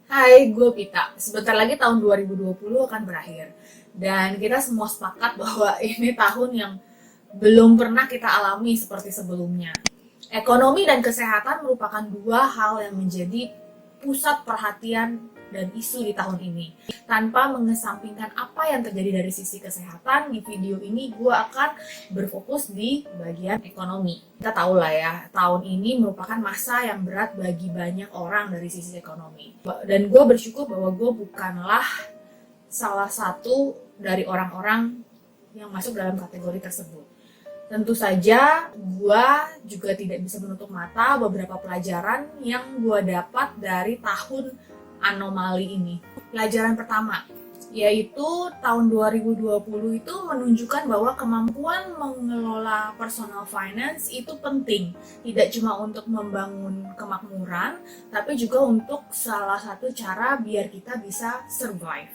Hai, gue Pita. Sebentar lagi tahun 2020 akan berakhir. Dan kita semua sepakat bahwa ini tahun yang belum pernah kita alami seperti sebelumnya. Ekonomi dan kesehatan merupakan dua hal yang menjadi pusat perhatian dan isu di tahun ini. Tanpa mengesampingkan apa yang terjadi dari sisi kesehatan, di video ini gue akan berfokus di bagian ekonomi. Kita tahu lah ya, tahun ini merupakan masa yang berat bagi banyak orang dari sisi ekonomi. Dan gue bersyukur bahwa gue bukanlah salah satu dari orang-orang yang masuk dalam kategori tersebut. Tentu saja, gue juga tidak bisa menutup mata beberapa pelajaran yang gue dapat dari tahun anomali ini. Pelajaran pertama, yaitu tahun 2020 itu menunjukkan bahwa kemampuan mengelola personal finance itu penting. Tidak cuma untuk membangun kemakmuran, tapi juga untuk salah satu cara biar kita bisa survive.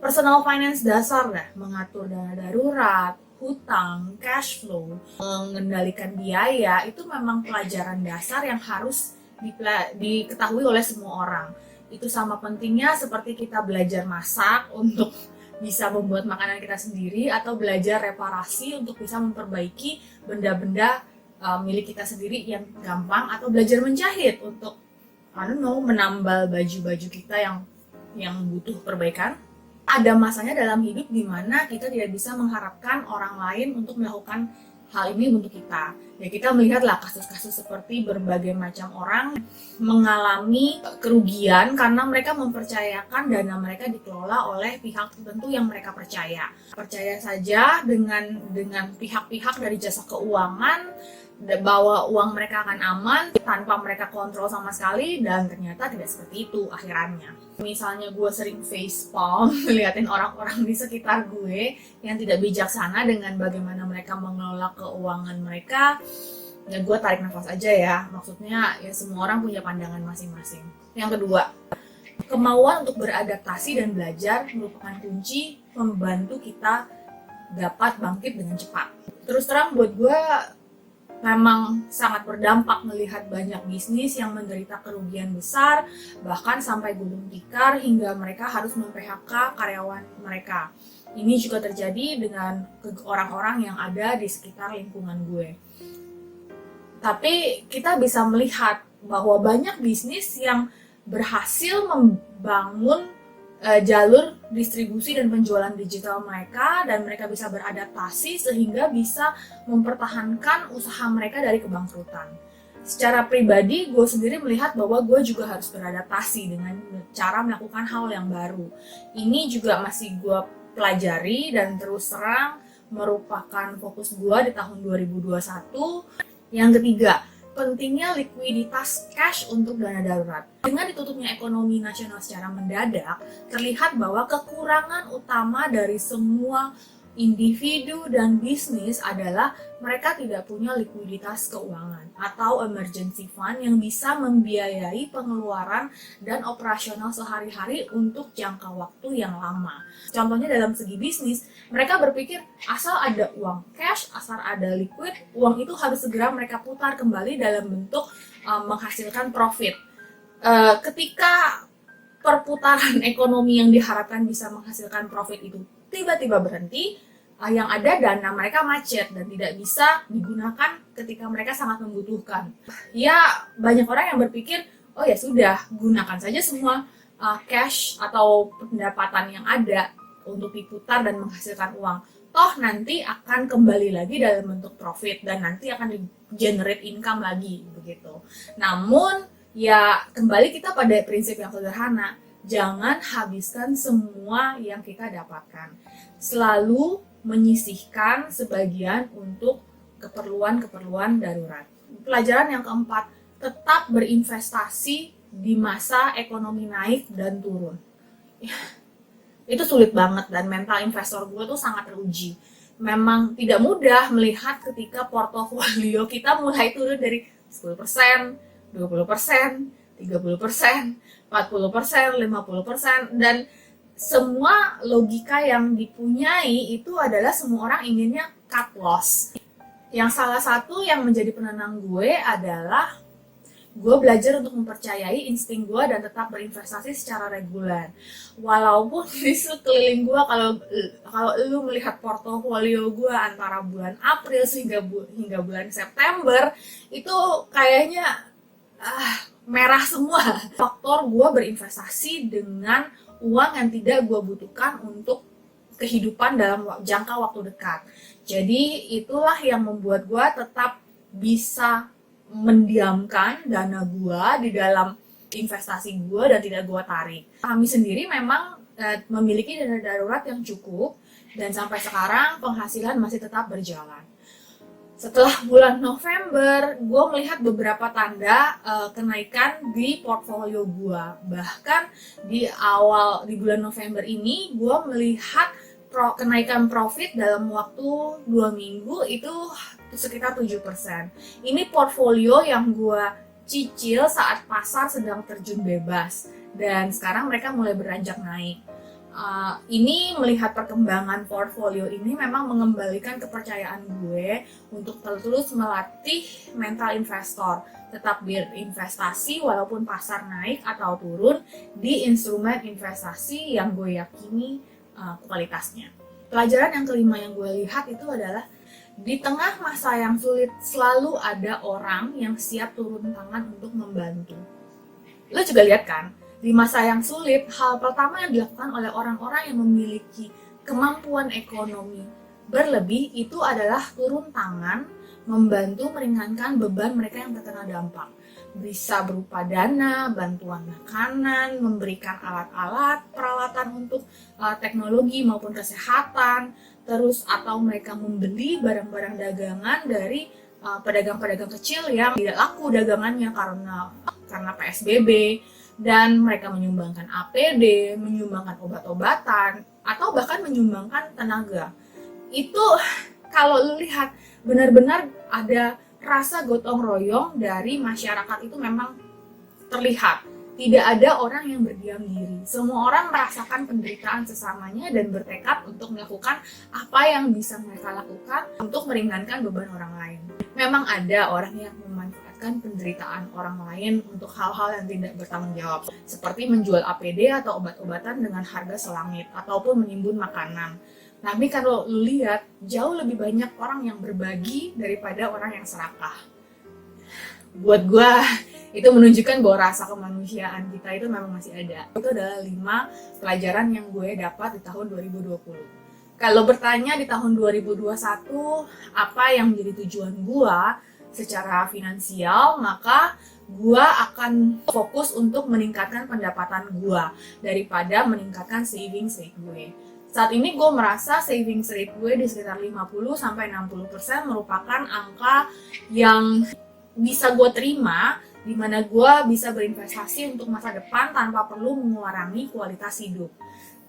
Personal finance dasar lah, mengatur dana darurat, hutang, cash flow, mengendalikan biaya, itu memang pelajaran dasar yang harus diketahui oleh semua orang. Itu sama pentingnya seperti kita belajar masak untuk bisa membuat makanan kita sendiri, atau belajar reparasi untuk bisa memperbaiki benda-benda milik kita sendiri yang gampang, atau belajar menjahit untuk menambal baju-baju kita yang butuh perbaikan. Ada masanya dalam hidup di mana kita tidak bisa mengharapkan orang lain untuk melakukan hal ini untuk kita. Ya, kita melihatlah kasus-kasus seperti berbagai macam orang mengalami kerugian karena mereka mempercayakan dana mereka dikelola oleh pihak tertentu yang mereka percaya. Percaya saja dengan pihak-pihak dari jasa keuangan bahwa uang mereka akan aman tanpa mereka kontrol sama sekali, dan ternyata tidak seperti itu akhirannya. Misalnya gue sering facepalm ngeliatin orang-orang di sekitar gue yang tidak bijaksana dengan bagaimana mereka mengelola keuangan mereka, ya gue tarik nafas aja ya. Maksudnya ya semua orang punya pandangan masing-masing. Yang kedua, kemauan untuk beradaptasi dan belajar merupakan kunci membantu kita dapat bangkit dengan cepat. Terus terang buat gue memang sangat berdampak melihat banyak bisnis yang menderita kerugian besar, bahkan sampai gulung tikar hingga mereka harus mem-PHK karyawan mereka. Ini juga terjadi dengan orang-orang yang ada di sekitar lingkungan gue. Tapi kita bisa melihat bahwa banyak bisnis yang berhasil membangun jalur distribusi dan penjualan digital mereka, dan mereka bisa beradaptasi sehingga bisa mempertahankan usaha mereka dari kebangkrutan. Secara pribadi, gue sendiri melihat bahwa gue juga harus beradaptasi dengan cara melakukan hal yang baru. Ini juga masih gue pelajari dan terus terang merupakan fokus gue di tahun 2021. Yang ketiga, pentingnya likuiditas cash untuk dana darurat. Dengan ditutupnya ekonomi nasional secara mendadak, terlihat bahwa kekurangan utama dari semua individu dan bisnis adalah mereka tidak punya likuiditas keuangan atau emergency fund yang bisa membiayai pengeluaran dan operasional sehari-hari untuk jangka waktu yang lama. Contohnya dalam segi bisnis, mereka berpikir asal ada uang cash, asal ada liquid, uang itu harus segera mereka putar kembali dalam bentuk menghasilkan profit. Ketika perputaran ekonomi yang diharapkan bisa menghasilkan profit itu tiba-tiba berhenti, yang ada dana mereka macet dan tidak bisa digunakan ketika mereka sangat membutuhkan. Ya, banyak orang yang berpikir, oh ya sudah, gunakan saja semua cash atau pendapatan yang ada untuk diputar dan menghasilkan uang. Toh nanti akan kembali lagi dalam bentuk profit dan nanti akan di-generate income lagi begitu. Namun ya kembali kita pada prinsip yang sederhana, jangan habiskan semua yang kita dapatkan. Selalu menyisihkan sebagian untuk keperluan-keperluan darurat. Pelajaran yang keempat, tetap berinvestasi di masa ekonomi naik dan turun. Itu sulit banget dan mental investor gue tuh sangat teruji. Memang tidak mudah melihat ketika portofolio kita mulai turun dari 10%, 20%, 30%, 40%, 50%, dan semua logika yang dipunyai itu adalah semua orang inginnya cut loss. Yang salah satu yang menjadi penenang gue adalah gue belajar untuk mempercayai insting gue dan tetap berinvestasi secara reguler. Walaupun di sekeliling gue, kalau lu melihat portofolio gue antara bulan April hingga bulan September, itu kayaknya merah semua. Faktor gue berinvestasi dengan uang yang tidak gue butuhkan untuk kehidupan dalam jangka waktu dekat. Jadi itulah yang membuat gue tetap bisa mendiamkan dana gue di dalam investasi gue dan tidak gue tarik. Kami sendiri memang memiliki dana darurat yang cukup dan sampai sekarang penghasilan masih tetap berjalan. Setelah bulan November, gue melihat beberapa tanda kenaikan di portfolio gue. Bahkan di bulan November ini, gue melihat kenaikan profit dalam waktu 2 minggu itu sekitar 7%. Ini portfolio yang gue cicil saat pasar sedang terjun bebas. Dan sekarang mereka mulai beranjak naik. Ini melihat perkembangan portfolio ini memang mengembalikan kepercayaan gue untuk terus melatih mental investor, tetap berinvestasi walaupun pasar naik atau turun di instrumen investasi yang gue yakini kualitasnya. Pelajaran yang kelima yang gue lihat itu adalah di tengah masa yang sulit selalu ada orang yang siap turun tangan untuk membantu. Lo juga lihat kan? Di masa yang sulit, hal pertama yang dilakukan oleh orang-orang yang memiliki kemampuan ekonomi berlebih itu adalah turun tangan, membantu meringankan beban mereka yang terkena dampak. Bisa berupa dana, bantuan makanan, memberikan alat-alat, peralatan untuk teknologi maupun kesehatan, terus atau mereka membeli barang-barang dagangan dari pedagang-pedagang kecil yang tidak laku dagangannya karena PSBB. Dan mereka menyumbangkan APD, menyumbangkan obat-obatan, atau bahkan menyumbangkan tenaga. Itu kalau lu lihat benar-benar ada rasa gotong royong dari masyarakat itu memang terlihat. Tidak ada orang yang berdiam diri. Semua orang merasakan penderitaan sesamanya dan bertekad untuk melakukan apa yang bisa mereka lakukan untuk meringankan beban orang lain. Memang ada orang yang memanfaatkan penderitaan orang lain untuk hal-hal yang tidak bertanggung jawab, seperti menjual APD atau obat-obatan dengan harga selangit, ataupun menimbun makanan. Tapi kalau lu lihat, jauh lebih banyak orang yang berbagi daripada orang yang serakah. Buat gue, itu menunjukkan bahwa rasa kemanusiaan kita itu memang masih ada. Itu adalah 5 pelajaran yang gue dapat di tahun 2020. Kalau bertanya di tahun 2021, apa yang menjadi tujuan gue secara finansial, maka gue akan fokus untuk meningkatkan pendapatan gue daripada meningkatkan savings rate gue. Saat ini gue merasa savings rate gue di sekitar 50-60% merupakan angka yang bisa gue terima, di mana gue bisa berinvestasi untuk masa depan tanpa perlu mengurangi kualitas hidup.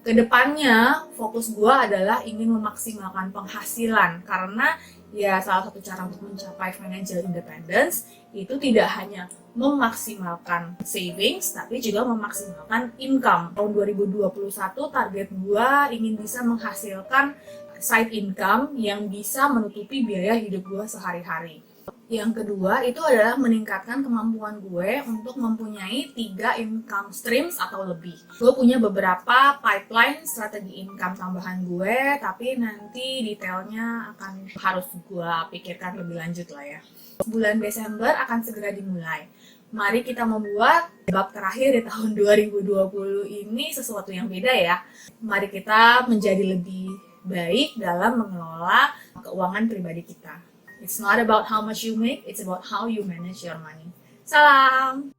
Kedepannya, fokus gue adalah ingin memaksimalkan penghasilan, karena ya salah satu cara untuk mencapai financial independence itu tidak hanya memaksimalkan savings, tapi juga memaksimalkan income. Tahun 2021 target gue ingin bisa menghasilkan side income yang bisa menutupi biaya hidup gue sehari-hari. Yang kedua itu adalah meningkatkan kemampuan gue untuk mempunyai 3 income streams atau lebih. Gue punya beberapa pipeline strategi income tambahan gue, tapi nanti detailnya harus gue pikirkan lebih lanjut lah ya. Bulan Desember akan segera dimulai. Mari kita membuat bab terakhir di tahun 2020 ini sesuatu yang beda ya. Mari kita menjadi lebih baik dalam mengelola keuangan pribadi kita. It's not about how much you make, it's about how you manage your money. Salam!